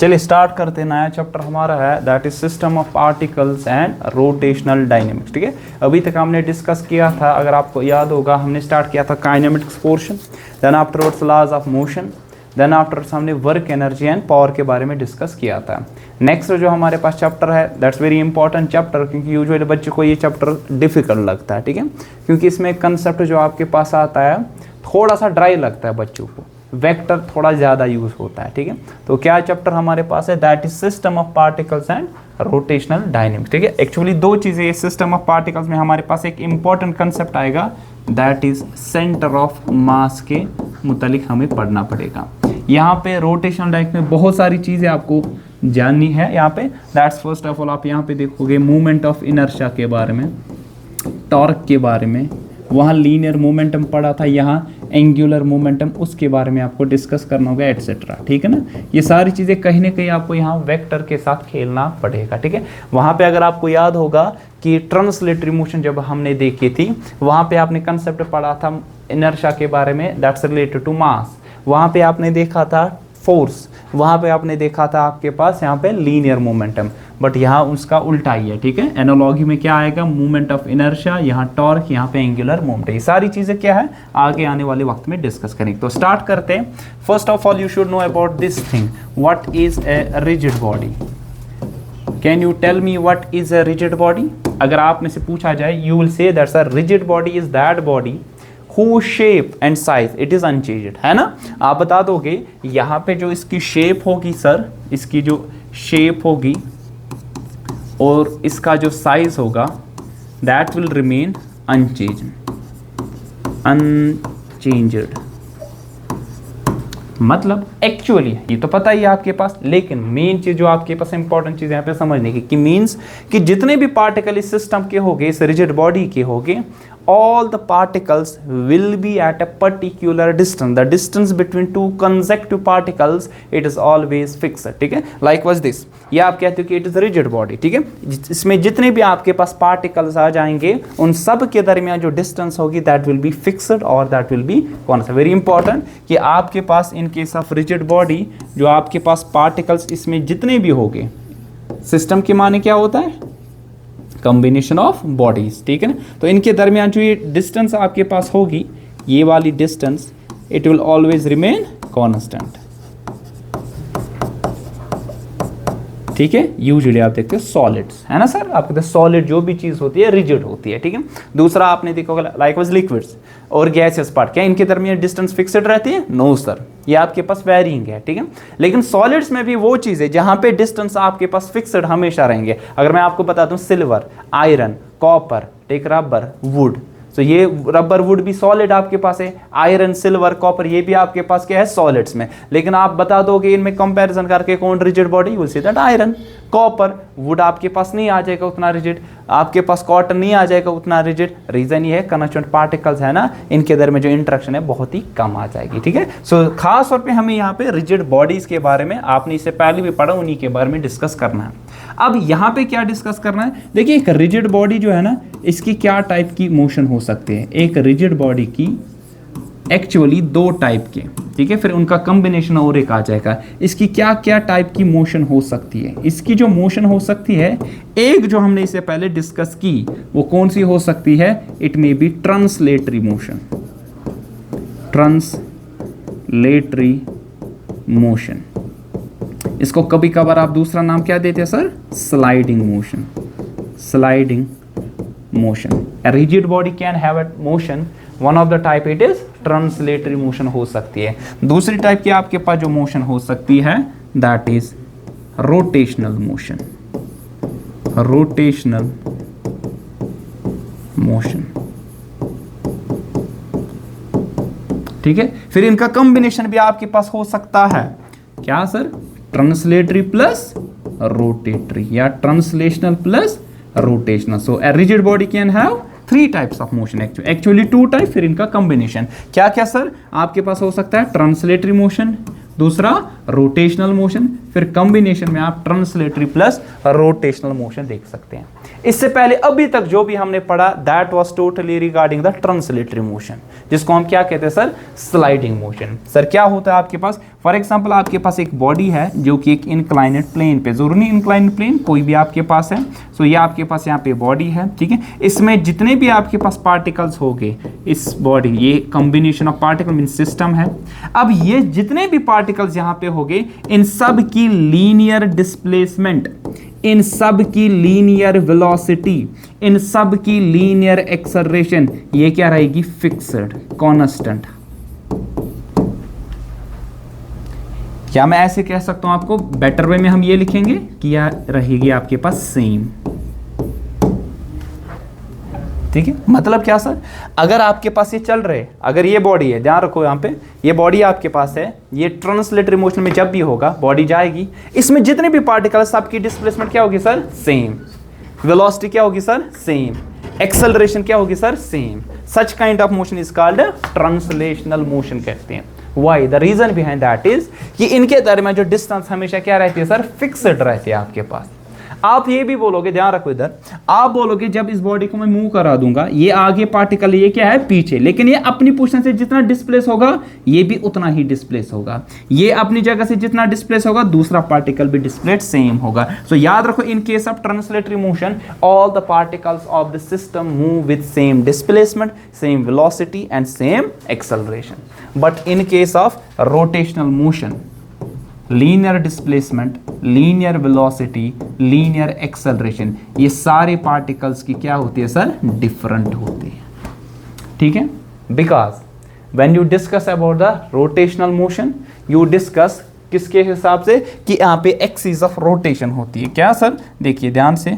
चलिए स्टार्ट करते हैं। नया चैप्टर हमारा है that is system of particles and rotational dynamics. ठीक है, अभी तक हमने डिस्कस किया था, अगर आपको याद होगा, हमने स्टार्ट किया था kinematics portion, then afterwards laws of motion, then afterwards हमने वर्क, एनर्जी एंड पावर के बारे में डिस्कस किया था। नेक्स्ट जो हमारे पास चैप्टर है दैट्स वेरी इंपॉर्टेंट चैप्टर, क्योंकि यूजुअली बच्चे को ये चैप्टर डिफिकल्ट लगता है। ठीक है, क्योंकि इसमें कंसेप्ट जो आपके पास आता है थोड़ा सा ड्राई लगता है बच्चों को, वेक्टर थोड़ा ज़्यादा यूज़ होता है। ठीक है, तो क्या चैप्टर हमारे पास है that is system of particles and rotational dynamics. ठीक है, एक्चुअली दो चीज़ें, सिस्टम ऑफ पार्टिकल्स में हमारे पास एक इंपॉर्टेंट कंसेप्ट आएगा that is centre of mass के मुतालिक हमें पढ़ना पड़ेगा। यहाँ पे रोटेशनल डायनेमिक्स में बहुत सारी चीज़ें आपको जाननी है। यहाँ पे दैट्स फर्स्ट ऑफ ऑल आप यहाँ पे देखोगे मूवमेंट ऑफ इनर्शिया के बारे में, टॉर्क के बारे में, वहाँ लीनियर मोमेंटम पढ़ा था, यहाँ एंगुलर मोमेंटम, उसके बारे में आपको डिस्कस करना होगा एटसेट्रा। ठीक है ना, ये सारी चीज़ें कहीं ना कहीं आपको यहाँ वेक्टर के साथ खेलना पड़ेगा। ठीक है, वहाँ पे अगर आपको याद होगा कि ट्रांसलेटरी मोशन जब हमने देखी थी, वहाँ पे आपने कंसेप्ट पढ़ा था इनर्शिया के बारे में दैट्स रिलेटेड टू मास, वहाँ पे आपने देखा था फोर्स, वहाँ पे आपने देखा था आपके पास यहाँ पे लीनियर मोमेंटम, बट यहाँ उसका उल्टा ही है। ठीक है, एनालॉजी में क्या आएगा, मूवमेंट ऑफ इनर्शिया, यहाँ टॉर्क, यहाँ पे एंगुलर मोमेंट। ये सारी चीज़ें क्या है आगे आने वाले वक्त में डिस्कस करेंगे। तो स्टार्ट करते हैं। First of all you should know about this thing, what is a rigid body. Can you tell me what is a rigid body? अगर आप में से पूछा जाए you will say that's a rigid body is that body whose shape and size it is unchanged, है ना। आप बता दोगे यहाँ पे जो इसकी शेप होगी सर, इसकी जो शेप होगी और इसका जो साइज होगा that will remain unchanged। मतलब एक्चुअली ये तो पता ही है आपके पास, लेकिन मेन चीज जो आपके पास इंपॉर्टेंट चीज यहाँ पे समझने की कि मीन्स कि जितने भी पार्टिकल इस सिस्टम के होंगे, इस रिजिड बॉडी के होंगे, all the particles will be at a particular distance. The distance between two consecutive particles it is always fixed. ठीक है, likewise this, ये आप कहते हो कि it is rigid body। ठीक है, इसमें जितने भी आपके पास particles आ जाएंगे उन सब के दरमियान जो distance होगी that will be fixed और that will be constant। Very important कि आपके पास in case of rigid body जो आपके पास particles इसमें जितने भी होंगे, सिस्टम के माने क्या होता है, कॉम्बिनेशन ऑफ बॉडीज। ठीक है ना, तो इनके दरमियान जो ये डिस्टेंस आपके पास होगी, ये वाली distance it will always remain constant. ठीक है, यूजुअली आप देखते हो सॉलिड्स, है ना सर, आप कहते हैं सॉलिड जो भी चीज होती है रिजिड होती है। ठीक है, दूसरा आपने देखा होगा लाइकवाइज लिक्विड्स और गैसियस पार्ट, क्या इनके दरमियान डिस्टेंस फिक्स्ड रहती है? नो सर, ये आपके पास वेरिंग है। ठीक है, लेकिन सॉलिड्स में भी वो चीज़ है जहाँ पे डिस्टेंस आपके पास फिक्स्ड हमेशा रहेंगे। अगर मैं आपको बता दूं silver, iron, copper, take rubber, wood, तो ये रबर वुड भी सॉलिड आपके पास है, आयरन, सिल्वर, कॉपर ये भी आपके पास क्या है सॉलिड्स में। लेकिन आप बता दोगे इनमें कंपैरिजन करके कौन rigid body, you will say that iron. Copper, would आपके पास नहीं आ जाएगा उतना रिजिड, आपके पास कॉटन नहीं आ जाएगा उतना रिजिड। रीजन ये है कंस्टिट्यूएंट पार्टिकल्स है ना, इनके दर में जो इंटरेक्शन है बहुत ही कम आ जाएगी। ठीक है, सो खास तौर पे हमें यहाँ पे रिजिड बॉडीज के बारे में, आपने इससे पहले भी पढ़ा, उन्हीं के बारे में डिस्कस करना है। अब यहाँ पे क्या डिस्कस करना है, देखिए एक रिजिड बॉडी जो है ना, इसकी क्या टाइप की मोशन हो सकते हैं। एक रिजिड बॉडी की एक्चुअली दो टाइप के, ठीक है, फिर उनका कॉम्बिनेशन और एक आ जाएगा। इसकी क्या क्या टाइप की मोशन हो सकती है, इसकी जो मोशन हो सकती है, एक जो हमने इससे पहले डिस्कस की वो कौन सी हो सकती है, it may be translatory motion. Translatory motion, इसको कभी कभार आप दूसरा नाम क्या देते हैं sir, sliding motion. Sliding motion, a rigid body can have a motion, one of the type it is translatory motion हो सकती है। दूसरी टाइप की आपके पास जो मोशन हो सकती है that is rotational motion। rotational motion, ठीक है, फिर इनका कॉम्बिनेशन भी आपके पास हो सकता है, क्या सर, ट्रांसलेटरी प्लस रोटेटरी या translational plus rotational. So a rigid body can have 3 types of motion, actually 2 type, फिर इनका कॉम्बिनेशन क्या क्या सर आपके पास हो सकता है, ट्रांसलेटरी मोशन, दूसरा रोटेशनल मोशन, फिर कॉम्बिनेशन में आप ट्रांसलेटरी प्लस रोटेशनल मोशन देख सकते हैं। इससे पहले अभी तक जो भी हमने पढ़ा that was totally regarding the translatory motion, जिसको हम क्या कहते हैं सर, स्लाइडिंग मोशन। सर क्या होता है आपके पास, फॉर एग्जांपल आपके पास एक बॉडी है जो कि एक इंक्लाइनेड प्लेन पे, जरूरी नहीं इंक्लाइनेड प्लेन कोई भी आपके पास है, सो ये आपके पास यहाँ पे बॉडी है, ठीक है। इसमें जितने भी आपके पास पार्टिकल्स होंगे इस बॉडी, ये combination of particle mean system है। अब ये जितने भी पार्टिकल्स यहाँ पे होंगे इन सब की लीनियर डिस्प्लेसमेंट, इन सब की लीनियर वेलोसिटी, इन सब की लीनियर एक्सेलरेशन, ये क्या रहेगी, फिक्स्ड कांस्टेंट। क्या मैं ऐसे कह सकता हूं आपको, बेटर वे में हम ये लिखेंगे कि यह रहेगी आपके पास सेम, ठीक है। मतलब क्या सर, अगर आपके पास ये चल रहे, अगर ये बॉडी है, ध्यान रखो यहाँ पे ये बॉडी आपके पास है, ये ट्रांसलेटरी मोशन में जब भी होगा बॉडी जाएगी, इसमें जितने भी पार्टिकल्स सबकी डिस्प्लेसमेंट क्या होगी सर, सेम, वेलोसिटी क्या होगी सर, सेम, एक्सेलरेशन क्या होगी sir, same. Such kind of motion is called translational motion कहते हैं। Why, the reason behind that is कि इनके दरमियान जो डिस्टेंस हमेशा क्या रहती है सर, फिक्स्ड रहती है आपके पास। आप ये भी बोलोगे, ध्यान रखो इधर, आप बोलोगे जब इस बॉडी को मैं मूव करा दूंगा, ये आगे पार्टिकल, ये क्या है पीछे, लेकिन ये अपनी पोजीशन से जितना डिस्प्लेस होगा ये भी उतना ही डिस्प्लेस होगा, ये अपनी जगह से जितना डिस्प्लेस होगा दूसरा पार्टिकल भी डिस्प्लेस सेम होगा। सो याद रखो, इन case of translatory motion all the particles of the system move with same displacement, same velocity and same acceleration. But in case of rotational motion, linear displacement, linear velocity, linear acceleration, ये सारे particles की क्या होती है sir, different होती है, ठीक है। Because when you discuss about the rotational motion, you discuss किसके हिसाब से, कि यहाँ पे एक्सिस ऑफ रोटेशन होती है। क्या सर, देखिए ध्यान से,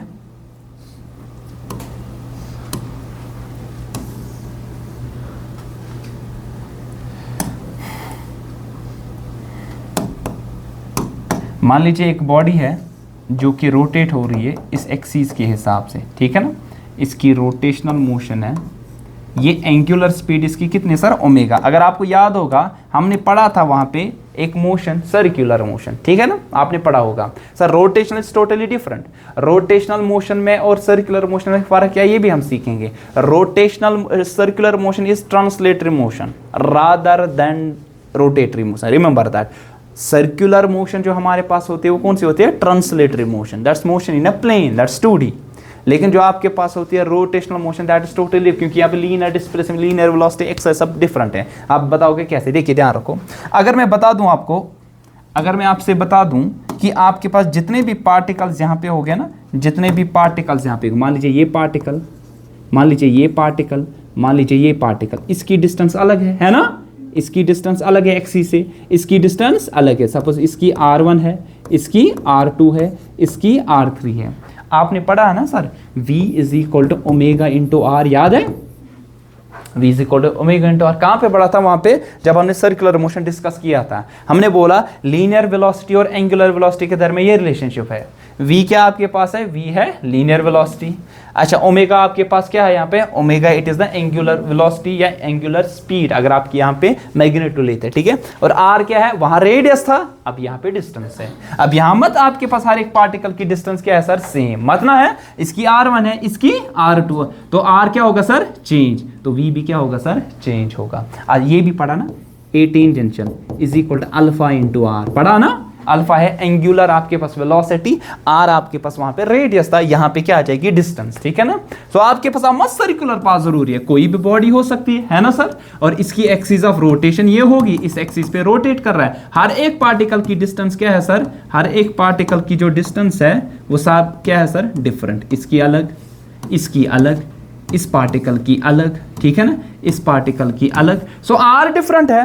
मान लीजिए एक बॉडी है जो कि रोटेट हो रही है इस एक्सिस के हिसाब से, ठीक है ना, इसकी रोटेशनल मोशन है, ये एंगुलर स्पीड इसकी कितनी सर, ओमेगा। अगर आपको याद होगा हमने पढ़ा था वहां पे एक मोशन, सर्कुलर मोशन, ठीक है ना, आपने पढ़ा होगा sir. Rotational is totally different, rotational motion में और सर्कुलर मोशन में फर्क क्या है ये भी हम सीखेंगे। Rotational circular motion is translatory motion rather than rotatory motion, remember that. Circular motion जो हमारे पास होती है वो कौन सी होती है, translatory motion, that's motion in a plane, that's 2D। लेकिन जो आपके पास होती है rotational motion, that is totally, क्योंकि यहाँ पे linear displacement, linear velocity, axes सब डिफरेंट है। आप बताओगे कैसे, देखिए ध्यान रखो, अगर मैं बता दूं आपको, अगर मैं आपसे बता दूं कि आपके पास जितने भी पार्टिकल्स यहाँ पे हो गए ना, जितने भी पार्टिकल्स यहाँ पे, मान लीजिए ये पार्टिकल, मान लीजिए ये पार्टिकल, मान लीजिए ये पार्टिकल, इसकी डिस्टेंस अलग है ना, इसकी डिस्टेंस अलग है एक्सिस से, इसकी डिस्टेंस अलग है, सपोज इसकी R1 है, इसकी R2 है, इसकी R3 है। आपने पढ़ा है ना sir, V is equal to omega into R, याद है, V is equal to omega into R. कहाँ पे पढ़ा था, वहाँ पे जब हमने सर्कुलर मोशन डिस्कस किया था, हमने बोला लीनियर वेलोसिटी और एंगुलर वेलोसिटी के दरमियान ये रिलेशनशिप है। V क्या आपके पास है, V है लीनियर वेलोसिटी। अच्छा, ओमेगा आपके पास क्या है यहाँ पे, omega it is the angular velocity या एंगुलर स्पीड, अगर आप यहाँ पे मैग्नीट्यूड लेते हैं, ठीक है। और R क्या है, वहां रेडियस था, अब यहाँ पे डिस्टेंस है। अब यहाँ मत आपके पास हर एक पार्टिकल की डिस्टेंस क्या है सर, सेम मत ना है, इसकी R1 है, इसकी R2 है, तो R क्या होगा सर, चेंज, तो V भी क्या होगा सर, चेंज होगा। आज ये भी पढ़ा ना, A tangential is equal to alpha into R, पढ़ा ना, अल्फा है एंगुलर आपके पास वेलोसिटी, आर आपके पास वहां पे रेडियस था, यहाँ पे क्या आ जाएगी, डिस्टेंस, ठीक है ना। तो आपके पास मत सर्कुलर पाथ जरूरी है, कोई भी बॉडी हो सकती है ना सर, और इसकी एक्सिस ऑफ रोटेशन ये होगी, इस एक्सिस पे रोटेट कर रहा है। हर एक पार्टिकल की डिस्टेंस क्या है सर, हर एक पार्टिकल की जो डिस्टेंस है वो सब क्या है सर, डिफरेंट, इसकी अलग, इसकी अलग, इस पार्टिकल की अलग, ठीक है ना, इस पार्टिकल की अलग। सो आर डिफरेंट है,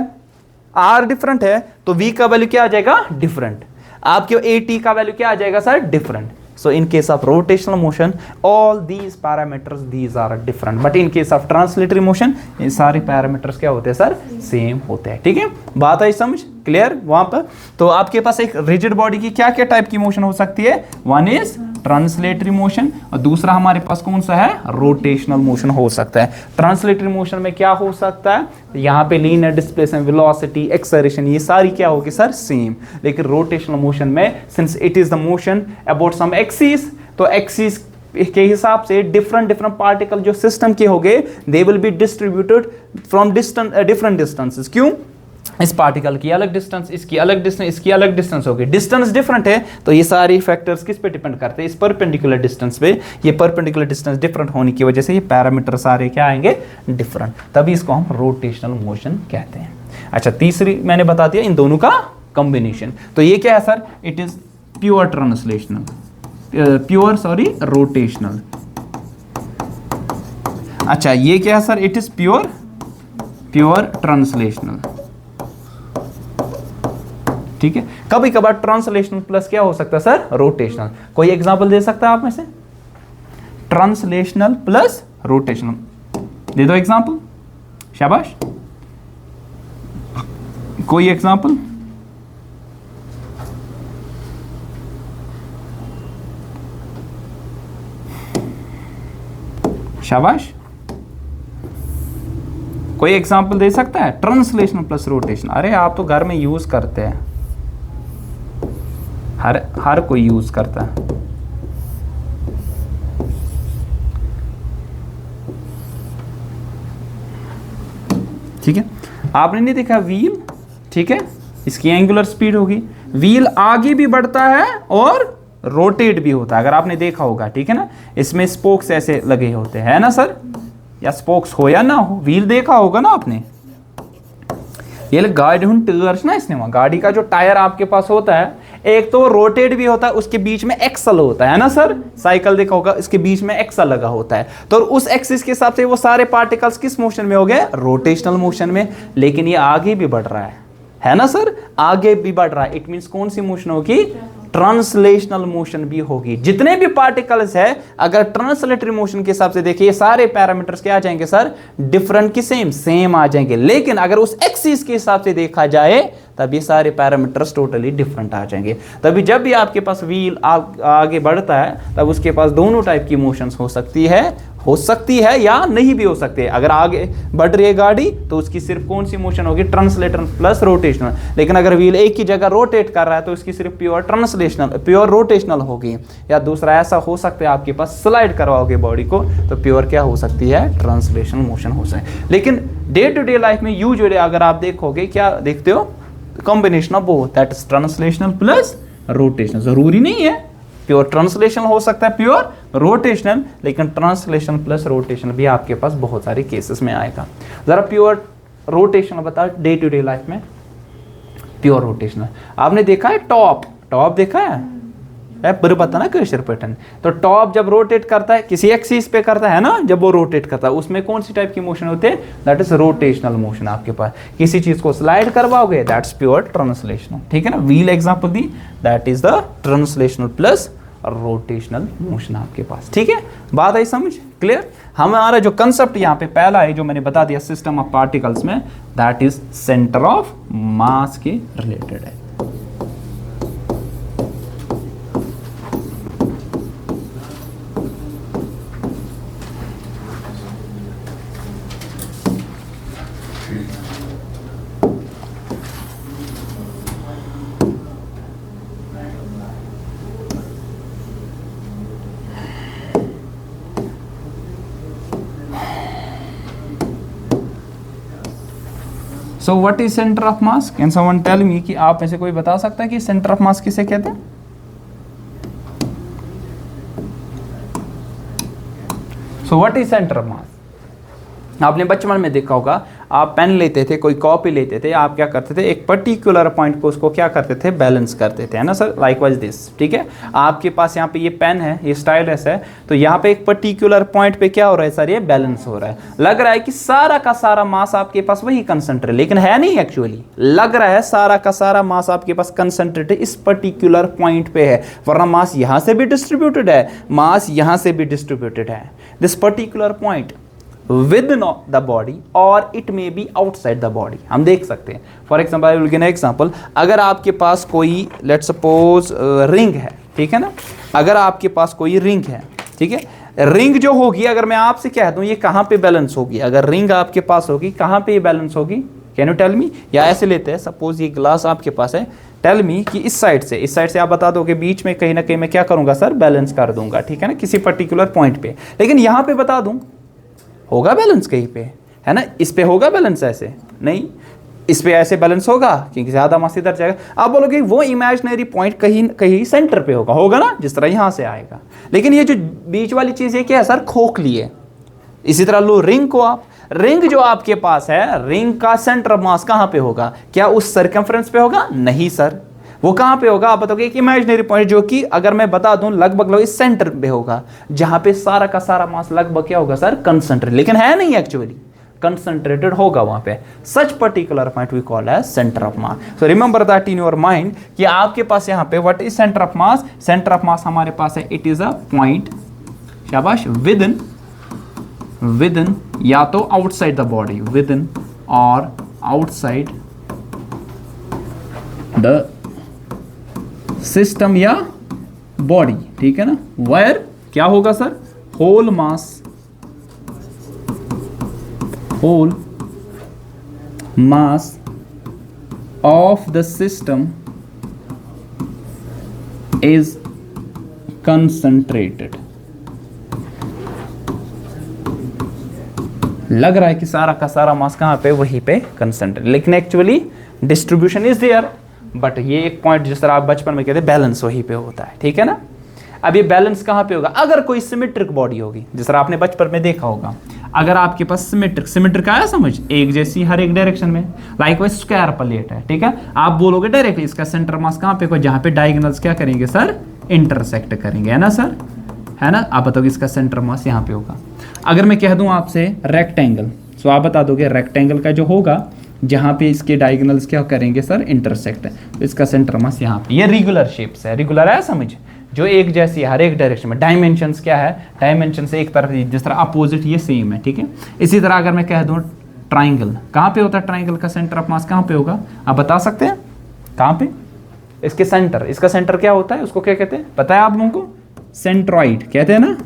आर डिफरेंट है, तो V का वैल्यू क्या आ जाएगा, डिफरेंट। आपके AT का वैल्यू क्या आ जाएगा sir, different. So in case of rotational motion all these parameters these are different, but in case of translatory motion ये सारे पैरामीटर्स क्या होते हैं सर, सेम होते हैं, ठीक है। बात आई समझ, क्लियर वहां पर। तो आपके पास एक रिजिड बॉडी की क्या क्या टाइप की मोशन हो सकती है, वन इज ट्रांसलेटरी मोशन, और दूसरा हमारे पास कौन सा है, रोटेशनल मोशन हो सकता है। ट्रांसलेटरी मोशन में क्या हो सकता है, यहाँ पे लीनियर डिस्प्लेसमेंट, वेलोसिटी, एक्सेलरेशन, ये सारी क्या होगी सर, सेम। लेकिन रोटेशनल मोशन में since it is the motion about some axis, तो एक्सिस के हिसाब से डिफरेंट पार्टिकल जो सिस्टम के होंगे they will be distributed from different distances. क्यों, इस पार्टिकल की अलग डिस्टेंस, इसकी अलग डिस्टेंस, इसकी अलग डिस्टेंस होगी, डिस्टेंस डिफरेंट है, तो ये सारे फैक्टर्स किस पे डिपेंड करते हैं, इस परपेंडिकुलर डिस्टेंस पे। ये परपेंडिकुलर डिस्टेंस डिफरेंट होने की वजह से ये पैरामीटर सारे क्या आएंगे, डिफरेंट, तभी इसको हम रोटेशनल मोशन कहते हैं। अच्छा, तीसरी मैंने बता दिया इन दोनों का कॉम्बिनेशन। तो ये क्या है sir, it is pure translational, rotational. अच्छा, ये क्या है sir, it is pure translational. ठीक है, कभी कभार ट्रांसलेशनल प्लस क्या हो सकता है सर, रोटेशनल। कोई एग्जांपल दे सकता है आप में से, ट्रांसलेशनल प्लस रोटेशनल, दे दो एग्जांपल, शाबाश। कोई एग्जांपल, शाबाश। कोई एग्जांपल दे सकता है, ट्रांसलेशनल प्लस रोटेशन। अरे आप तो घर में यूज करते हैं, हर कोई यूज करता है। ठीक है, आपने नहीं देखा व्हील, ठीक है, इसकी एंगुलर स्पीड होगी, व्हील आगे भी बढ़ता है और रोटेट भी होता है, अगर आपने देखा होगा, ठीक है ना। इसमें स्पोक्स ऐसे लगे होते हैं ना सर, या स्पोक्स हो या ना हो, व्हील देखा होगा ना आपने। ये गाड़ी हूं टायर्स ना, इसने वहां गाड़ी का जो टायर आपके पास होता है, एक तो रोटेट भी होता है, उसके बीच में एक्सल होता है ना सर। साइकिल देखा होगा, इसके बीच में एक्सल लगा होता है, तो उस एक्सिस के हिसाब से वो सारे पार्टिकल्स किस मोशन में हो गए, रोटेशनल मोशन में। लेकिन ये आगे भी बढ़ रहा है ना सर, आगे भी बढ़ रहा है, इट मींस कौन सी मोशन होगी, ट्रांसलेशनल मोशन भी होगी। जितने भी पार्टिकल्स है, अगर ट्रांसलेटरी मोशन के हिसाब से देखिए, सारे पैरामीटर्स क्या आ जाएंगे सर, डिफरेंट की सेम आ जाएंगे। लेकिन अगर उस एक्सिस के हिसाब से देखा जाए, तब ये सारे पैरामीटर्स टोटली डिफरेंट आ जाएंगे। तभी जब भी आपके पास व्हील आगे बढ़ता है, तब उसके पास दोनों टाइप की मोशंस हो सकती है या नहीं भी हो सकती है। अगर आगे बढ़ रही है गाड़ी, तो उसकी सिर्फ कौन सी मोशन होगी, ट्रांसलेटर प्लस रोटेशनल। लेकिन अगर व्हील एक ही जगह रोटेट कर रहा है, तो उसकी सिर्फ प्योर रोटेशनल होगी। या दूसरा ऐसा हो सकता है, आपके पास स्लाइड करवाओगे बॉडी को, तो प्योर क्या हो सकती है, ट्रांसलेशनल मोशन हो सकती है। लेकिन डे टू डे लाइफ में यूजुअली अगर आप देखोगे, क्या देखते हो, combination of both, that is translational plus rotational. जरूरी नहीं है प्योर ट्रांसलेशन हो सकता है, प्योर रोटेशनल, लेकिन ट्रांसलेशन प्लस रोटेशनल भी आपके पास बहुत सारे केसेस में आएगा। जरा प्योर रोटेशनल बताओ, डे टू डे लाइफ में प्योर रोटेशनल आपने देखा है, टॉप देखा है, पता ना क्वेश्चन पैटर्न। तो टॉप जब रोटेट करता है, किसी एक्सिस पे करता है ना, जब वो रोटेट करता है, उसमें कौन सी टाइप की मोशन होती है, दैट इज रोटेशनल मोशन। आपके पास किसी चीज को स्लाइड करवाओगे, दैट्स प्योर ट्रांसलेशनल। ठीक है ना, wheel example the, that is the translational plus rotational motion आपके पास। ठीक है, बात आई समझ, क्लियर। हमारा जो कंसेप्ट यहाँ पे पहला है, जो मैंने बता दिया सिस्टम ऑफ पार्टिकल्स में, that is centre of mass के रिलेटेड है। So what is centre of mass, can someone tell me, कि आप में से कोई बता सकता है कि सेंटर ऑफ मास किसे कहते हैं। सो व्हाट इज सेंटर ऑफ मास, आपने बचपन में देखा होगा, आप पेन लेते थे, कोई कॉपी लेते थे, आप क्या करते थे, एक पर्टिकुलर पॉइंट को उसको क्या करते थे, बैलेंस करते थे, है ना सर, लाइकवाइज दिस। ठीक है, आपके पास यहाँ पे ये पेन है, ये स्टाइलस है, तो यहाँ पे एक पर्टिकुलर पॉइंट पे क्या हो रहा है सर, ये बैलेंस हो रहा है। लग रहा है कि सारा का सारा मास आपके पास वही कंसंट्रेट, लेकिन है नहीं एक्चुअली। लग रहा है सारा का सारा मास आपके पास कंसंट्रेट इस पर्टिकुलर पॉइंट पे है, वरना मास यहाँ से भी डिस्ट्रीब्यूटेड है, मास यहाँ से भी डिस्ट्रीब्यूटेड है। This particular point within the body or it may be outside the body, हम देख सकते हैं। For example, I will give an example, अगर आपके पास कोई लेट्स सपोज रिंग है, ठीक है ना, अगर आपके पास कोई रिंग है, ठीक है, रिंग जो होगी, अगर मैं आपसे कह दूं ये कहां पे बैलेंस होगी, अगर रिंग आपके पास होगी कहां पे ये बैलेंस होगी, कैन यू टेल मी? या ऐसे लेते हैं, सपोज ये ग्लास आपके पास है, टेल मी कि इस साइड से आप बता दो कि बीच में कहीं ना कहीं मैं क्या करूंगा सर, बैलेंस कर दूंगा, ठीक है ना, किसी पर्टिकुलर पॉइंट पे। लेकिन यहां पे बता दूं होगा बैलेंस कहीं पे, है ना, इस पे होगा बैलेंस, ऐसे नहीं, इस पे ऐसे बैलेंस होगा क्योंकि ज्यादा मास इधर जाएगा। आप बोलोगे वो इमेजिनरी पॉइंट कहीं कहीं सेंटर पे होगा ना, जिस तरह यहां से आएगा। लेकिन ये जो बीच वाली चीज है क्या है सर, खोखली है। इसी तरह लो रिंग को आप, रिंग जो आपके पास है, रिंग का सेंटर ऑफ मास कहां पे होगा? क्या उस सर्कमफ्रेंस पे होगा? नहीं सर, वो कहां पे होगा? आप बताओगे एक इमेजिनरी पॉइंट जो कि अगर मैं बता दूं लगभग इस सेंटर पे होगा, जहां पे सारा का सारा मास लगभग क्या होगा सर, कंसंट्रेट, लेकिन है नहीं एक्चुअली, कंसंट्रेटेड होगा वहां पे। Such particular point we call as centre of mass. So remember that in your mind कि आपके पास यहां पे what is centre of mass? Centre of mass हमारे पास है, इट इज अ पॉइंट, शाबाश, विद इन या तो outside the body, within और आउटसाइड द सिस्टम या बॉडी, ठीक है ना, वायर क्या होगा sir, whole mass of the system is concentrated. लग रहा है कि सारा का सारा मास कहां पे, वहीं पे कंसंट्रेट, लेकिन actually distribution is there. But ये एक पॉइंट जिस तरह आप बचपन में कहते हैं बैलेंस वहीं पे होता है, ठीक है ना। अब ये बैलेंस कहां पे होगा? अगर कोई सिमेट्रिक बॉडी होगी, जिस तरह आपने बचपन में देखा होगा, अगर आपके पास सिमेट्रिक आया समझ, एक जैसी हर एक डायरेक्शन में, लाइक वाइज स्क्वायर प्लेट है, ठीक है, आप बोलोगे डायरेक्टली इसका सेंटर मास कहां पे होगा? जहां पे डायगोनल्स क्या करेंगे सर, इंटरसेक्ट करेंगे, है ना सर, है ना। आप बताओगे इसका सेंटर मास यहां पे होगा। अगर मैं कह दूं आपसे रेक्टेंगल, तो आप बता दोगे रेक्टेंगल का जो होगा, जहां पे इसके डायगोनल्स क्या करेंगे सर, इंटरसेक्ट, तो इसका सेंटर मास यहाँ पे। ये रेगुलर शेप्स है, रेगुलर है समझ, जो एक जैसी हर एक डायरेक्शन में। डायमेंशंस क्या है, डायमेंशन से एक तरफ, जिस तरह अपोजिट ये सेम है, ठीक है। इसी तरह अगर मैं कह दूं ट्राइंगल, कहाँ पे होता है ट्राइंगल का सेंटर ऑफ मास, कहाँ पे होगा? आप बता सकते हैं कहाँ पे? इसके सेंटर, इसका सेंटर क्या होता है, उसको क्या कहते हैं पता है आप लोगों को? सेंट्रॉइड कहते हैं ना,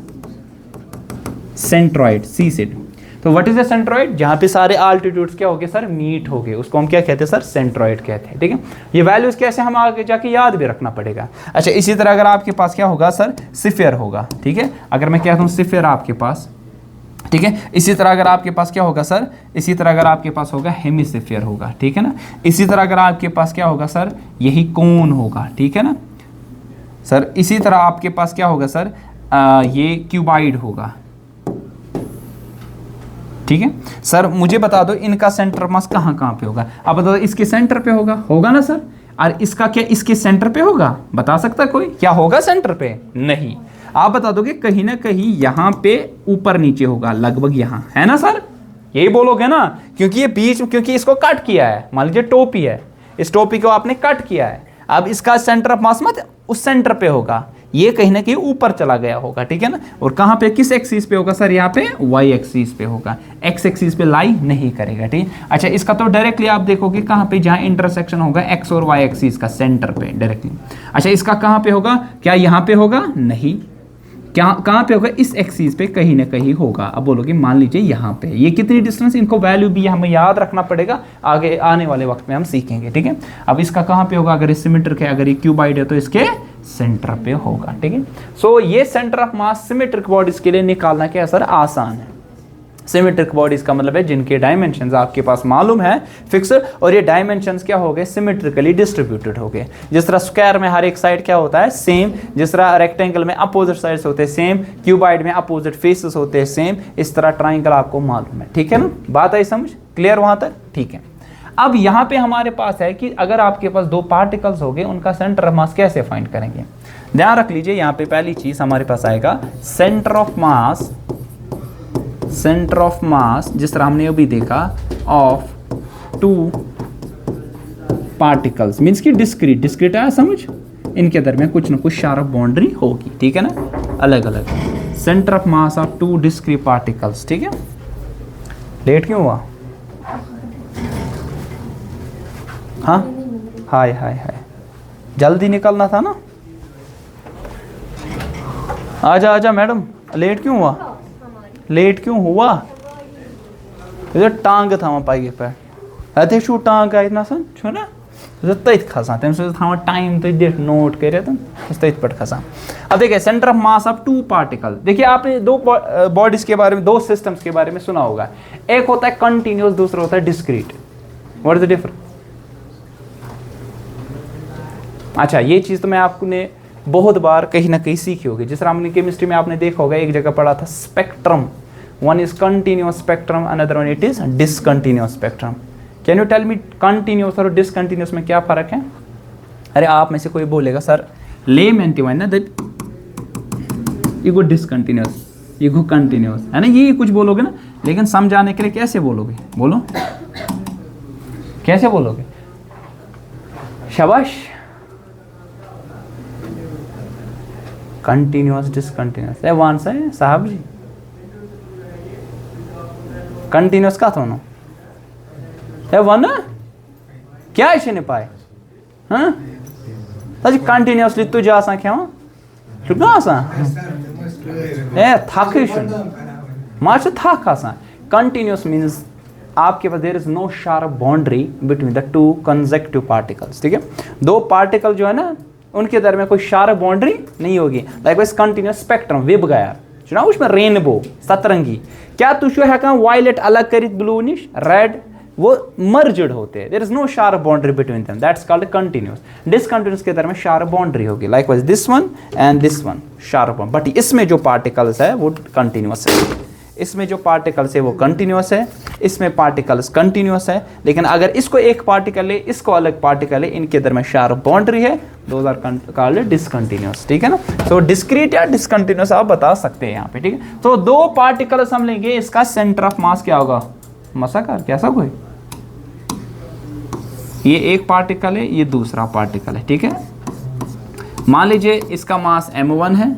सेंट्रॉइड, सी से। तो व्हाट इज द सेंट्रॉइड? जहां पे सारे आल्टीट्यूड्स क्या हो गए सर, मीट हो गए, उसको हम क्या कहते हैं सर, सेंट्रॉइड कहते हैं, ठीक है। ये वैल्यूज कैसे हम आगे जाके याद भी रखना पड़ेगा। अच्छा, इसी तरह अगर आपके पास क्या होगा सर, सिफेयर होगा, ठीक है। अगर मैं कहता हूं सिफेयर आपके पास, ठीक है। इसी तरह अगर आपके पास क्या होगा सर, इसी तरह अगर आपके पास होगा हेमिस्फीयर होगा, ठीक है ना। इसी तरह अगर आपके पास क्या होगा सर, यही कोन होगा, ठीक है ना सर। इसी तरह आपके पास क्या होगा सर, ये क्यूबाइड होगा, ठीक है सर। मुझे बता दो इनका सेंटर मास कहाँ कहाँ पे होगा? अब बताओ, इसके सेंटर पे होगा ना सर, और इसका क्या इसके सेंटर पे होगा? बता सकता है कोई? क्या होगा सेंटर पे? नहीं। आप बता दोगे कहीं ना कहीं यहाँ पे ऊपर नीचे होगा, लगभग यहाँ, है ना सर, यही बोलोगे ना, क्योंकि ये बीच, क्योंकि इसको कट किया है, मान लीजिए टोपी है, इस टोपी को आपने कट किया है, अब इसका सेंटर ऑफ मास मत उस सेंटर पे होगा, ये कहीं ना कहीं ऊपर चला गया होगा, ठीक है ना। और कहां पे, किस एक्सिस पे होगा सर? यहाँ पे वाई एक्सिस पे होगा, एक्स एक्सिस पे लाई नहीं करेगा, ठीक। अच्छा, इसका तो डायरेक्टली आप देखोगे कहां पे, जहां इंटरसेक्शन होगा एक्स और वाई एक्सिस का, सेंटर पे डायरेक्टली। अच्छा, इसका कहां पे होगा? क्या यहाँ पे होगा? नहीं। क्या कहां पे होगा? इस एक्सिस पे कहीं ना कहीं होगा। अब बोलोगे मान लीजिए यहाँ पे, ये कितनी डिस्टेंस, इनको वैल्यू भी हमें याद रखना पड़ेगा, आगे आने वाले वक्त में हम सीखेंगे, ठीक है। अब इसका कहां पे होगा? अगर ये सिमेट्रिक है, अगर ये क्यूबाइड है, तो इसके सेंटर पे होगा, ठीक है। सो ये centre of mass symmetric bodies के लिए निकालना क्या है सर, आसान है। सिमेट्रिक बॉडीज का मतलब है जिनके डायमेंशंस आपके पास मालूम है फिक्स, और ये डायमेंशंस क्या हो गए, सिमेट्रिकली डिस्ट्रीब्यूटेड हो गए। जिस तरह स्क्वायर में हर एक साइड क्या होता है, सेम, जिस तरह रेक्टेंगल में अपोजिट साइड्स होते हैं सेम, क्यूबाइड में अपोजिट फेसेस होते हैं सेम, इस तरह ट्राइंगल आपको मालूम है, ठीक है ना। बात आई समझ, क्लियर वहां तक? ठीक है। अब यहाँ पे हमारे पास है कि अगर आपके पास दो पार्टिकल्स हो गए, उनका सेंटर ऑफ मास कैसे फाइंड करेंगे? ध्यान रख लीजिए, यहाँ पे पहली चीज हमारे पास आएगा centre of mass, centre of मास जिस तरह हमने अभी देखा, ऑफ टू पार्टिकल्स, मीन्स की डिस्क्रीट आया समझ, इनके दरमियान कुछ ना कुछ शार्प बाउंड्री होगी, ठीक है ना, अलग अलग। Centre of mass of two discrete particles, ठीक है। लेट क्यों हुआ? हाँ, हाय हाय हाय, जल्दी निकलना था ना। आजा आजा मैडम, लेट क्यों हुआ? लेट क्यों हुआ? तो टांग था वहाँ पाई पे अथे शू टांग का इतना सन छो ना तथ खसान तम था टाइम तो दिख नोट कर तथ पे खसान। अब देखिए centre of mass of two particle. देखिए आपने दो बॉडीज के बारे में, दो सिस्टम्स के बारे में सुना होगा, एक होता है कंटिन्यूअस, दूसरा होता है discrete. What is the difference? अच्छा ये चीज तो मैं आपने बहुत बार कहीं ना कहीं सीखी होगी। जिस तरह हमने केमिस्ट्री में आपने देखा होगा, एक जगह पढ़ा था spectrum, one is continuous spectrum, another one it is discontinuous spectrum. Can you tell me continuous और डिसकंटिन्यूअस में क्या फर्क है? अरे आप में से कोई बोलेगा सर ले मेंटी वन ना that ego discontinuous, ego continuous है ना, ये कुछ बोलोगे ना, लेकिन समझाने के लिए कैसे बोलोगे? बोलो कैसे बोलोगे? शाबाश। कंटिन्यूअस डिसकंटिन्यूअस है वन सा है साहब जी। कंटिन्यूअस का थोनो है वन क्या इसे नहीं पाए हाँ सच कंटिन्यूअसली तुझे आसान क्या हो चुका आसान ए थक माच थक आसान। कंटिन्यूअस मींस आपके पास there is no sharp boundary between the two consecutive particles. ठीक है, दो पार्टिकल जो है ना उनके दरमियान कोई शार्प बाउंड्री नहीं होगी। लाइक कंटिन्यूअस स्पेक्ट्रम वेब गया ना उसमें रेनबो सतरंगी क्या तुझ है वायलेट अलग कर ब्लू निश रेड वो मर्जड होते हैं। There is no sharp boundary between them, that's called continuous. Discontinuous के दरमियान शार्प बाउंड्री होगी, likewise this one and this one sharp, but इसमें जो पार्टिकल्स है वो कंटिन्यूअस है, इसमें जो पार्टिकल्स है वो कंटिन्यूअस है, इसमें पार्टिकल्स कंटिन्यूअस है। लेकिन अगर इसको एक पार्टिकल है, इसको अलग पार्टिकल है, इनके दरमियान शार्प बाउंड्री है, दोज आर कॉल्ड डिसकंटिन्यूअस। ठीक है ना, तो डिस्क्रीट या डिसकंटिन्यूअस आप बता सकते हैं यहाँ पे। ठीक है, तो दो पार्टिकल्स हम लेंगे, इसका सेंटर ऑफ मास क्या होगा? मसाकार कैसा कोई, ये एक पार्टिकल है, ये दूसरा पार्टिकल है। ठीक है, मान लीजिए इसका मास m1 है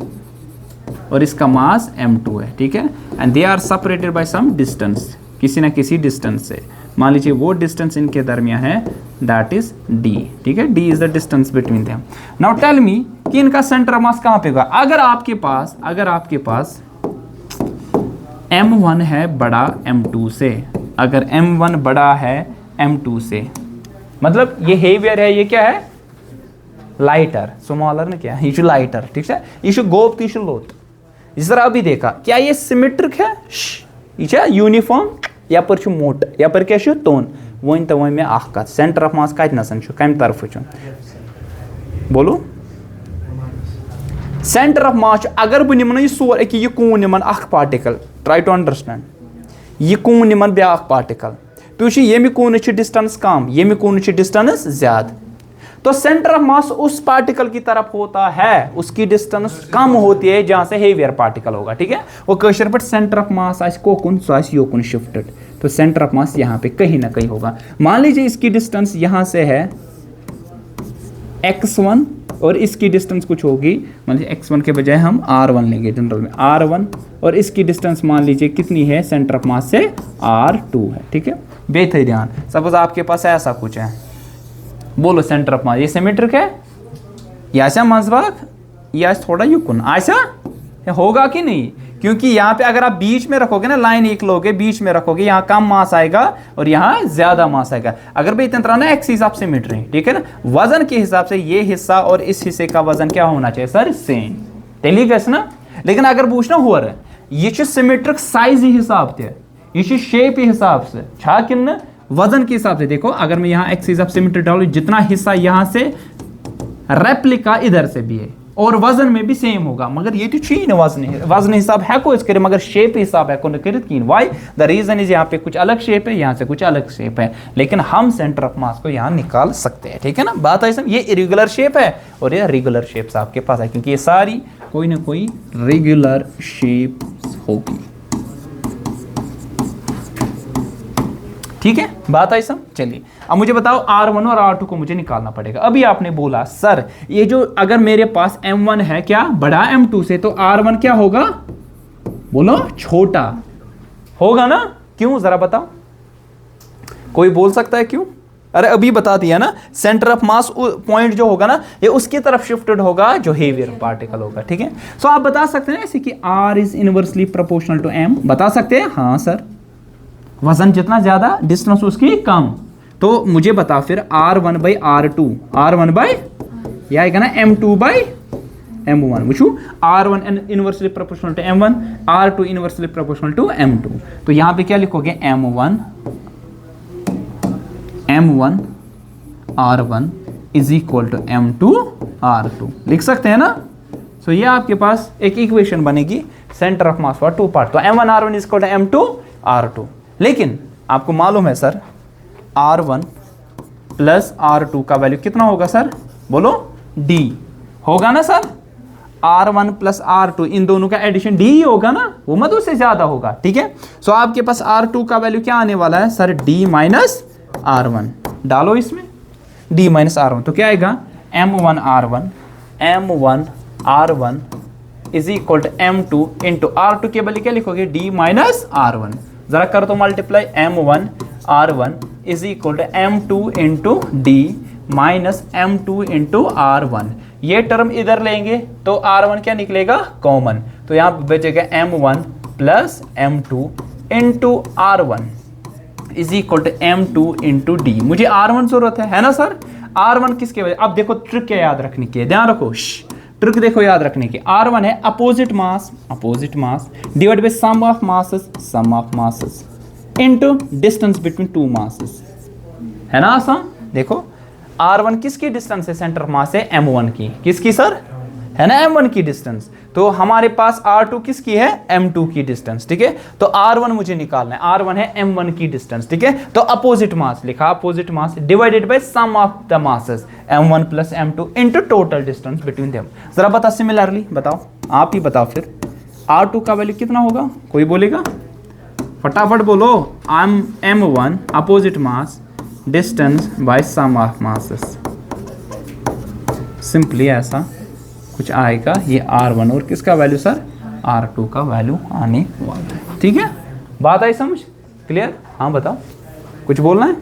और इसका मास m2 है। ठीक है, and they are separated by some distance, किसी ना किसी डिस्टेंस से। मान लीजिए वो डिस्टेंस इनके दरमियान है, दैट इज d। ठीक है, d is the distance between them. Now tell me कि इनका सेंटर ऑफ मास कहाँ पे होगा? अगर आपके पास m1 है बड़ा m2 से, अगर m1 बड़ा है m2 से, मतलब ये हेवियर है, ये क्या है? लाइटर, स्मॉलर ना क्या है, ये लाइटर। ठीक है, ये गोप तीस लोत। इस तरह अभी देखा क्या ये सिमेट्रिक है? ये यूनिफॉर्म या पर मोट या पर क्या तोन वन तो वन में कत सेंटर ऑफ मास कतन कम तरफ बोलो सेंटर ऑफ मास अगर बह निमन यह सोर अक यह कून निमन पार्टिकल, ट्राई टू अंडरस्टैंड, यह कून निमन ब्या पार्टिकल, तो ये कून डिस्टेंस कम, ये कून डिस्टेंस ज्यादा, तो सेंटर ऑफ मास उस पार्टिकल की तरफ होता है, उसकी डिस्टेंस कम होती है जहां से हेवियर पार्टिकल होगा। ठीक है, वो कशर पर सेंटर ऑफ मास कोकुन सो योकुन शिफ्टेड, तो सेंटर ऑफ मास यहाँ पे कहीं ना कहीं होगा। मान लीजिए इसकी डिस्टेंस यहां से है x1 और इसकी डिस्टेंस कुछ होगी, मान लीजिए x1 के बजाय हम r1 लेंगे जनरल में, r1, और इसकी डिस्टेंस मान लीजिए कितनी है सेंटर ऑफ मास से? r2 है। ठीक है, बेहतर ध्यान, सपोज आपके पास ऐसा कुछ है, बोलो सेंटर ऑफ मास ये सिमेट्रिक है या ऐसा मजबाक या थोड़ा युकुन ऐसा होगा कि नहीं? क्योंकि यहाँ पे अगर आप बीच में रखोगे ना, लाइन एक लोगे बीच में रखोगे, यहाँ कम मास आएगा और यहाँ ज्यादा मास आएगा। अगर भाई इतना ना एक्स हिसाब से सिमेट्री, ठीक है ना, वजन के हिसाब से ये हिस्सा और इस हिस्से का वजन क्या होना चाहिए सर? सेम। तेली गस ना, लेकिन अगर पूछना हुआ ये सिमेट्रिक साइज हिसाब से, ये शेप हिसाब से छा कि वजन के हिसाब से। देखो अगर मैं यहाँ एक्स हिसाब सिमेट्री डालू, जितना हिस्सा यहाँ से रेप्लिका इधर से भी है और वजन में भी सेम होगा, मगर ये तो छीन वजन हिसाब है को इसके, मगर शेप हिसाब है को न। वाई द रीजन इज यहाँ पे कुछ अलग शेप है, यहाँ से कुछ अलग शेप है, लेकिन हम सेंटर ऑफ मास को यहाँ निकाल सकते हैं। ठीक है ना, बात है ये इरेगुलर शेप है और ये रेगुलर शेप्स आपके पास है, क्योंकि ये सारी कोई ना कोई रेगुलर शेप होगी। ठीक है, बात आई सब। चलिए अब मुझे बताओ R1 और R2 को मुझे निकालना पड़ेगा। अभी आपने बोला सर ये जो अगर मेरे पास M1 है क्या बड़ा M2 से, तो R1 क्या होगा? बोलो छोटा होगा ना। क्यों जरा बताओ, कोई बोल सकता है क्यों? अरे अभी बता दिया ना, सेंटर ऑफ मास पॉइंट जो होगा ना ये उसकी तरफ शिफ्टेड होगा जो हेवियर पार्टिकल होगा, ठीक है। सो आप बता सकते हैं ऐसे कि R is inversely proportional to M, बता सकते हैं हाँ सर, वजन जितना ज्यादा डिस्टेंस उसकी कम। तो मुझे बता फिर R1 by R2, R1 by यह आएगा ना M2 बाई M1, वुचू R1 inversely proportional to M1, R2 inversely proportional to M2। तो यहां पे क्या लिखोगे M1 R1 is equal to M2 R2, लिख सकते हैं ना। सो ये आपके पास एक इक्वेशन बनेगी centre of mass for two part. तो M1 R1 is equal to M2 R2। लेकिन आपको मालूम है सर R1 प्लस R2 का वैल्यू कितना होगा सर, बोलो D होगा ना सर। R1 प्लस R2 इन दोनों का एडिशन D ही होगा ना, वो मत उससे ज्यादा होगा, ठीक है। सो आपके पास R2 का वैल्यू क्या आने वाला है सर, D माइनस R1, डालो इसमें D माइनस R1, तो क्या आएगा M1 R1 is equal to M2 into R2 के बदले क्या लिखोगे D माइनस R1, जरा कर तो multiply M1 R1 is equal to M2 into D minus M2 into R1। ये टर्म इधर लेंगे तो R1 क्या निकलेगा कॉमन, तो यहां बचेगा M1 plus M2 into R1 is equal to M2 into D। मुझे R1 जरूरत है ना सर। R1 किसके वजह, अब देखो ट्रिक क्या याद रखने की है, ध्यान रखो, ट्रिक देखो याद रखने की। R1 है opposite mass divide by sum of masses into distance between two masses, है ना आसान। देखो R1 किसकी डिस्टेंस है, सेंटर ऑफ मास है M1 की, किसकी सर, है ना M1 की डिस्टेंस। तो हमारे पास R2 किसकी है, M2 की डिस्टेंस, ठीक है। तो R1 मुझे निकालना है, R1 है M1 की डिस्टेंस, ठीक है। तो अपोजिट मास लिखा, opposite mass divided by sum of the masses M1 plus M2 into total distance between them. जरा बता सिमिलरली, बताओ आप ही बताओ फिर R2 का वैल्यू कितना होगा, कोई बोलेगा, फटाफट बोलो। M1 opposite mass distance by sum of masses, simply ऐसा कुछ आएगा। ये R1 और किसका वैल्यू सर, R2 का वैल्यू आने वाला है, ठीक है। बात आई समझ, क्लियर, हाँ बताओ, कुछ बोलना है,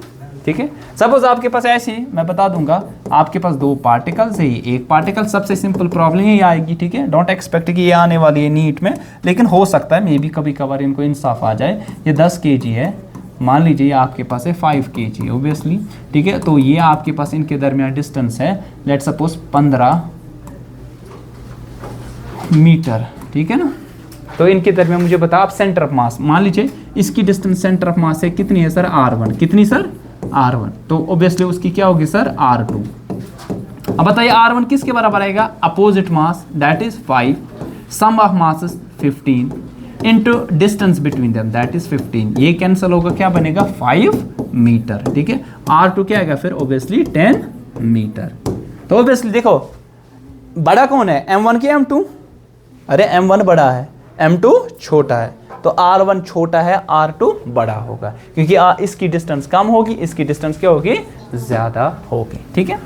ठीक है। सपोज आपके पास ऐसे ही मैं बता दूंगा, आपके पास दो पार्टिकल्स है, एक पार्टिकल सबसे सिंपल प्रॉब्लम ही आएगी, ठीक है। डोंट एक्सपेक्ट कि ये आने वाली है नीट में, लेकिन हो सकता है मे बी कभी कभार इनको इंसाफ आ जाए। ये 10 kg है, मान लीजिए आपके पास है 5 kg ओबियसली, ठीक है। तो ये आपके पास इनके दरमियान डिस्टेंस है लेट सपोज 15 मीटर, ठीक है ना। तो इनके दरमियान मुझे बता, आप सेंटर ऑफ मास मान लीजिए इसकी डिस्टेंस सेंटर ऑफ मास से कितनी है सर, R1, कितनी सर, R1, तो ओबियसली उसकी क्या होगी सर, R2। अब बताइए R1 किसके बराबर आएगा, opposite mass that is 5, sum of masses 15 into distance between them that is 15, ये कैंसिल होगा, क्या बनेगा 5 मीटर, ठीक है। R2 क्या आएगा फिर ओबियसली 10 मीटर। तो ओबियसली देखो बड़ा कौन है, M1 की M2, अरे M1 बड़ा है M2 छोटा है, तो R1 छोटा है R2 बड़ा होगा, क्योंकि इसकी डिस्टेंस कम होगी, इसकी डिस्टेंस क्या होगी, ज्यादा होगी, ठीक है।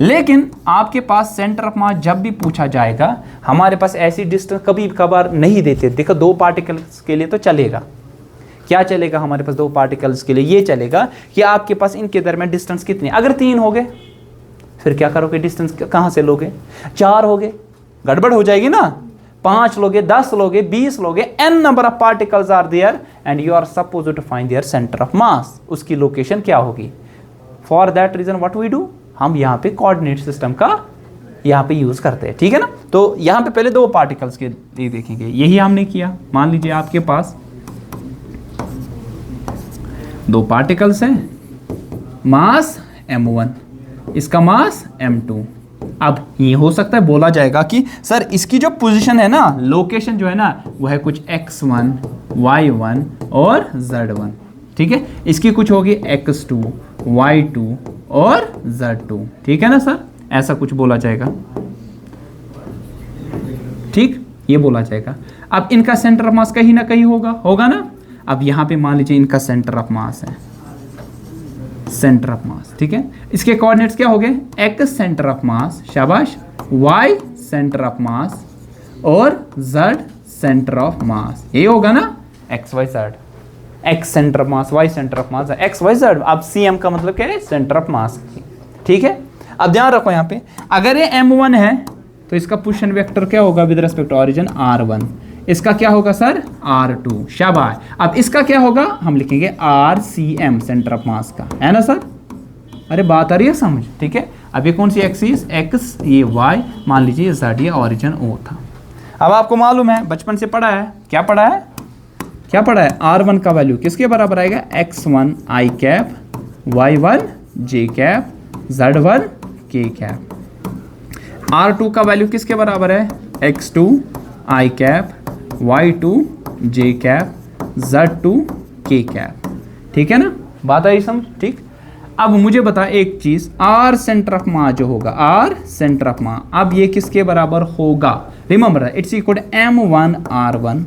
लेकिन आपके पास सेंटर ऑफ मास जब भी पूछा जाएगा, हमारे पास ऐसी डिस्टेंस कभी कभार नहीं देते। देखो दो पार्टिकल्स के लिए तो चलेगा, क्या चलेगा हमारे पास दो पार्टिकल्स के लिए, ये चलेगा कि आपके पास इनके दरमियान डिस्टेंस कितनी, अगर 3 हो गए फिर क्या करोगे, डिस्टेंस कहां से लोगे, 4 हो गए गड़बड़ हो जाएगी ना, 5 लोगे, 10 लोगे, 20 लोगे, n number of particles are there and you are supposed to find their centre of mass, उसकी लोकेशन क्या होगी। For that reason what we do, हम यहाँ पे कोऑर्डिनेट सिस्टम का यहाँ पे यूज करते हैं, ठीक है ना। तो यहाँ पे पहले दो पार्टिकल्स के लिए देखेंगे, यही हमने किया। मान लीजिए आपके पास दो पार्टिकल्स हैं, मास M1, इसका मास M2। अब ये हो सकता है बोला जाएगा कि सर इसकी जो पोजीशन है ना, लोकेशन जो है ना, वो है कुछ x1, y1 और z1, ठीक है। इसकी कुछ होगी x2, y2 और z2, ठीक है ना सर, ऐसा कुछ बोला जाएगा, ठीक, ये बोला जाएगा। अब इनका सेंटर ऑफ मास कहीं ना कहीं होगा ना। अब यहां पे मान लीजिए इनका सेंटर ऑफ मास है, सेंटर ऑफ मास, ठीक है। इसके कोऑर्डिनेट्स क्या हो गए, x सेंटर ऑफ मास, शाबाश, y सेंटर ऑफ मास और z सेंटर ऑफ मास, ये होगा ना x y z, x centre of mass, y centre of mass, x y z. अब CM का मतलब क्या है, सेंटर ऑफ मास, ठीक है। अब ध्यान रखो यहाँ पे, अगर ये M1 है तो इसका पोजीशन वेक्टर क्या होगा with respect to origin, R1। इसका क्या होगा सर, R2, शाबाश। अब इसका क्या होगा, हम लिखेंगे RCM, सेंटर ऑफ मास का, है ना सर। अरे बात आ रही है समझ, ठीक है। अब ये कौन सी एक्सिस, एक्स, ये वाई, मान लीजिए जेड, ये ऑरिजिन O था। अब आपको मालूम है, बचपन से पढ़ा है, क्या पढ़ा है, क्या पढ़ा है, R1 का वैल्यू किसके बराबर आएगा, x1 i cap, y1 j cap, z1 k cap. R2 का वैल्यू किसके बराबर है, x2 i cap, y2 j cap, z2 k cap, ठीक है ना, बात आई समझ, ठीक। अब मुझे बता एक चीज, R सेंटर ऑफ मास जो होगा, R सेंटर ऑफ मास, अब ये किसके बराबर होगा, remember it's equal M1 R1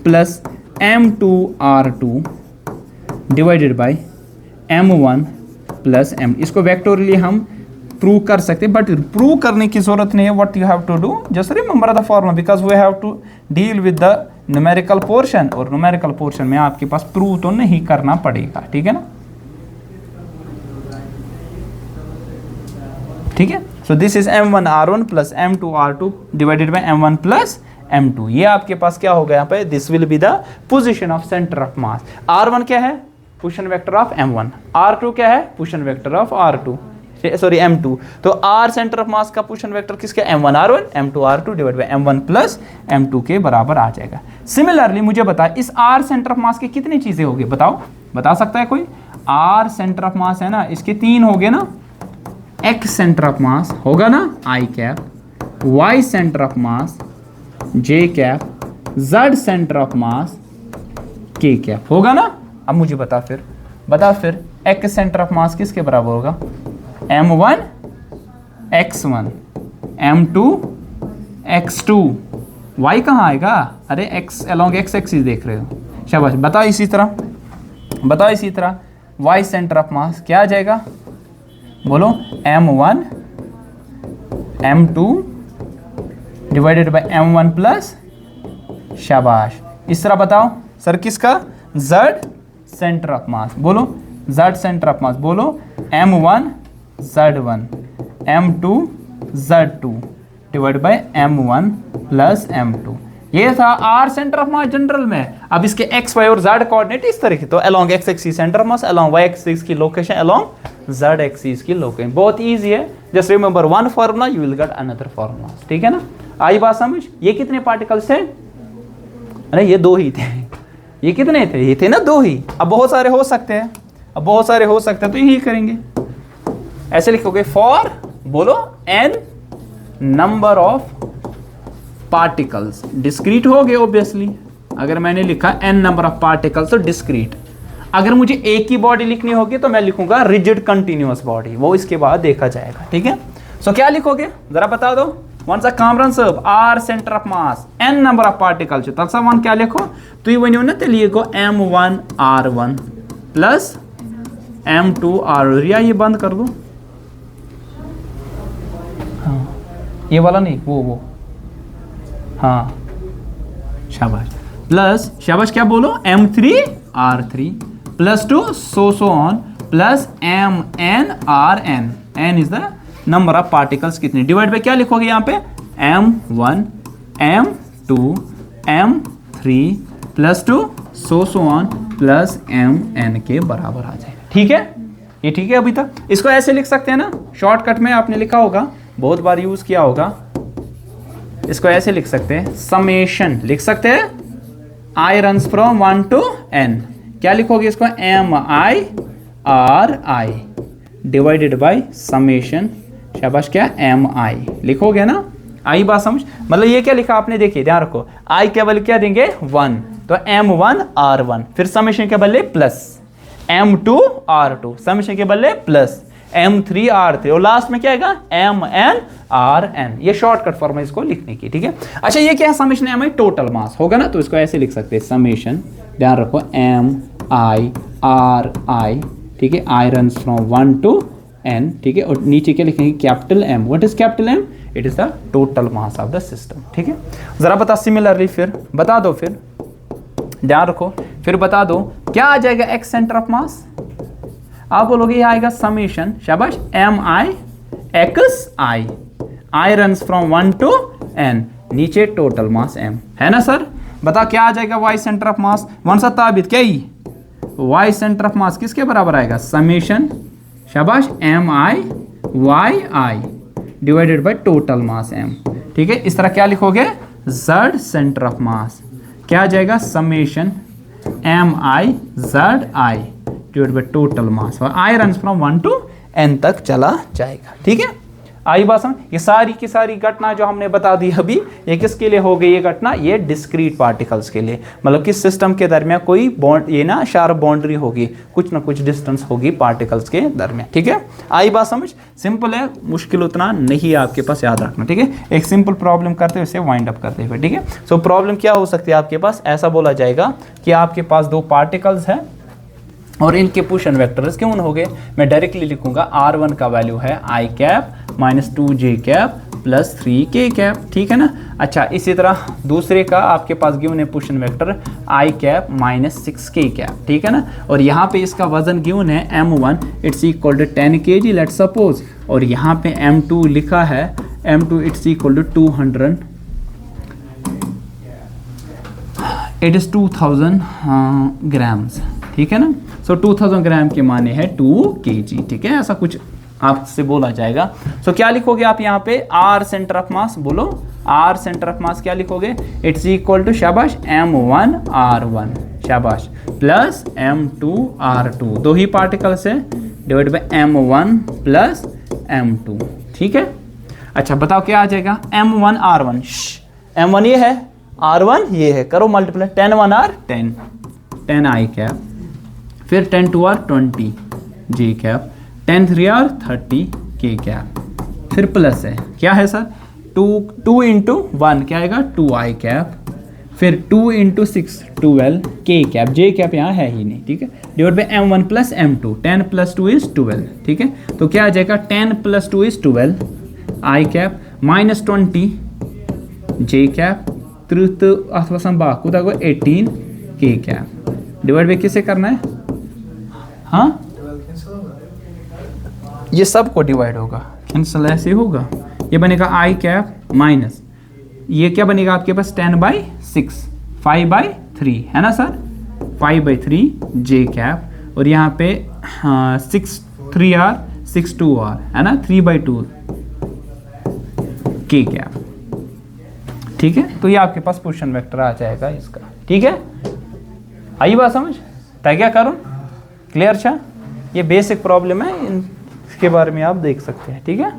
plus M2 R2 divided by M1 plus M। इसको वेक्टोरियली हम प्रूव कर सकते हैं, बट प्रूव करने की जरूरत नहीं है। What you have to do, just remember the formula, because we have to deal with the numerical portion, और न्यूमेरिकल पोर्शन में आपके पास प्रूव तो नहीं करना पड़ेगा, ठीक है ना, ठीक है। So this is M1 R1 plus M2 R2 divided by M1 plus M2। ये आपके पास क्या होगा यहाँ पे, this will be the position of centre of mass. R1 क्या है, position vector of M1, R2 क्या है, position vector of R2, sorry M2। तो R सेंटर ऑफ मास का पोजीशन वेक्टर किसका, M1 R1, M2 R2 divide by M1 plus M2 के बराबर आ जाएगा। सिमिलरली मुझे बता, इस R सेंटर ऑफ मास की कितनी चीजें होगी, बताओ, बता सकता है कोई। R सेंटर ऑफ मास है ना, इसके 3 हो गए ना, X सेंटर ऑफ मास होगा ना I cap, Y centre of mass J cap, Z centre of mass K cap होगा ना। अब मुझे बता फिर X सेंटर ऑफ मास किसके बराबर होगा, M1 X1, M2 X2, Y कहाँ आएगा, अरे X अलॉन्ग X एक्सिस देख रहे हो, शाबाश। बताओ इसी तरह Y सेंटर ऑफ मास क्या आ जाएगा, बोलो, M1 M2 divided by M1 plus, शाबाश। इस तरह बताओ सर किसका, Z सेंटर ऑफ मास, बोलो Z सेंटर ऑफ मास, बोलो M1 Z1 M2 Z2 divide by M1 plus M2। ये था R centre of mass general में। अब इसके x, y और z कोऑर्डिनेट इस तरह के, तो along x axis centre of mass, along y axis की लोकेशन, अलोंग z एक्सिस की लोकेशन। बहुत इजी है, just remember one formula you will get another formula, ठीक है ना। आई बात समझ। ये कितने पार्टिकल्स थे, अरे ये 2 ही थे। ये कितने थे, ये थे ना 2 ही। अब बहुत सारे हो सकते हैं, तो यही करेंगे, ऐसे लिखोगे, फॉर बोलो n number of particles, discrete हो गए ऑब्वियसली। अगर मैंने लिखा n नंबर ऑफ पार्टिकल्स तो डिस्क्रीट। अगर मुझे एक ही बॉडी लिखनी होगी तो मैं लिखूंगा रिजिड कंटिन्यूअस बॉडी, वो इसके बाद देखा जाएगा, ठीक है। सो क्या लिखोगे जरा बता दो, once a comprehensive R centre of mass, n number of particles, तब वन क्या लिखो, तो ये वही ना, तो लिखो M1 R1 plus M2 R, या ये बंद कर दो, हाँ ये वाला नहीं, वो हाँ शाबाश, प्लस शाबाश, क्या बोलो, M3 R3 plus 2 so on plus MN RN, n is the number of particles कितने, डिवाइड बाय क्या लिखोगे यहाँ पे, M1 M2 M3 plus 2 so on plus MN के बराबर आ जाएगा, ठीक है। ये ठीक है अभी तक। इसको ऐसे लिख सकते हैं ना, शॉर्टकट में आपने लिखा होगा, बहुत बार यूज किया होगा, इसको ऐसे लिख सकते हैं, समेशन लिख सकते हैं, I runs from 1 to n, क्या लिखोगे इसको, MI RI divided by summation, शाबाश, क्या MI लिखोगे ना। आई बात समझ, मतलब ये क्या लिखा आपने, देखिए ध्यान रखो, I के बदले क्या देंगे 1, तो M1 R1, फिर समेशन के बदले प्लस M2 R2, समेशन के बदले प्लस M3 R3, और लास्ट में क्या आएगा MN RN। ये शॉर्टकट फॉर्म है इसको लिखने की, ठीक है। अच्छा ये क्या है, समेशन MI टोटल मास होगा ना, तो इसको ऐसे लिख सकते हैं, समेशन, ध्यान रखो, MI RI, ठीक है, I runs from 1 to n, ठीक है, और नीचे क्या लिखेंगे, capital M। What is capital M, it is the total mass of the system, ठीक है। जरा बता सिमिलरली, फिर बता दो, फिर ध्यान रखो, फिर बता दो, क्या आ जाएगा एक्स सेंटर ऑफ मास, आप बोलोगे ये आएगा समेशन, शाबाश, m i x i, i runs from 1 to n, नीचे टोटल मास m, है ना सर। बता क्या आ जाएगा वाई सेंटर ऑफ मास, वन सा ताबिद क्या ही, वाई सेंटर ऑफ मास किसके बराबर आएगा, समेशन, शाबाश, m i y i divided by total mass m, ठीक है। इस तरह क्या लिखोगे, z सेंटर ऑफ मास क्या आ जाएगा, summation m i z i divided by total mass, और i runs from 1 to n तक चला जाएगा, ठीक है। आई बात समझ। ये सारी की सारी घटना जो हमने बता दी अभी, ये किसके लिए हो गई ये घटना, ये डिस्क्रीट पार्टिकल्स के लिए, मतलब कि सिस्टम के दरमियान कोई बॉन्ड, ये ना शार्प बाउंड्री होगी, कुछ ना कुछ डिस्टेंस होगी पार्टिकल्स के दरमियान, ठीक है। आई बात समझ, सिंपल है, मुश्किल उतना नहीं है आपके पास, याद रखना, ठीक है। एक सिंपल प्रॉब्लम करते हुए इसे वाइंड अप करते हुए, ठीक है। सो प्रॉब्लम क्या हो सकती है आपके पास, ऐसा बोला जाएगा कि आपके पास दो पार्टिकल्स हैं और इनके पुश एंड वेक्टर्स क्यों हो गए, मैं डायरेक्टली लिखूंगा r1 का वैल्यू है i cap minus 2j cap plus 3k cap, ठीक है ना। अच्छा, इसी तरह दूसरे का आपके पास गिवन है push and vector i cap minus 6k cap, ठीक है ना। और यहाँ पे इसका वजन गिवन है m1 it's equal to 10 kg let suppose, और यहाँ पे m2 लिखा है, m2 it's equal to 200, it is 2000 grams, ठीक है ना। सो 2000 ग्राम के माने है 2 kg, ठीक है, ऐसा कुछ आपसे बोला जाएगा। सो क्या लिखोगे आप यहाँ पे, r सेंटर ऑफ मास, बोलो r सेंटर ऑफ मास क्या लिखोगे, इट्स इक्वल टू, शाबाश, m1 r1, शाबाश, प्लस m2 r2, दो ही पार्टिकल्स है, divide by m1 plus m2, ठीक है। अच्छा बताओ क्या आ जाएगा, m1 r1, m1 ये है, r1 ये है, करो मल्टीप्लाई, 10 1 r 10, 10 i कैप, फिर 10 2 r 20 j cap, 10 3 r 30 k cap, फिर प्लस है, क्या है सर, 2 इंटू 1 क्या आएगा, 2 i कैप, फिर 2 into 6 12 k cap, j cap यहाँ है ही नहीं, ठीक है, divide by m1 plus m2, 10 plus 2 is 12, ठीक है। तो क्या आ जाएगा, 10 plus 2 is 12 i cap minus 20 j cap, त्रुत अथवा संभाग 18 k कैप, डिवाइड बाय किसे करना है, हाँ ये सब को डिवाइड होगा, कैंसिल ऐसे होगा, ये बनेगा i कैप माइनस, ये क्या बनेगा आपके पास, 10/6 5/3 है ना सर, 5/3 j कैप, और यहाँ पे 6 3 r 6 2 r है ना, 3/2 k कैप, ठीक है। तो ये आपके पास पोजीशन वेक्टर आ जाएगा इसका, ठीक है। आई बात समझ, तय क्या करूँ, क्लियर छा, ये बेसिक प्रॉब्लम है, इसके बारे में आप देख सकते हैं, ठीक है।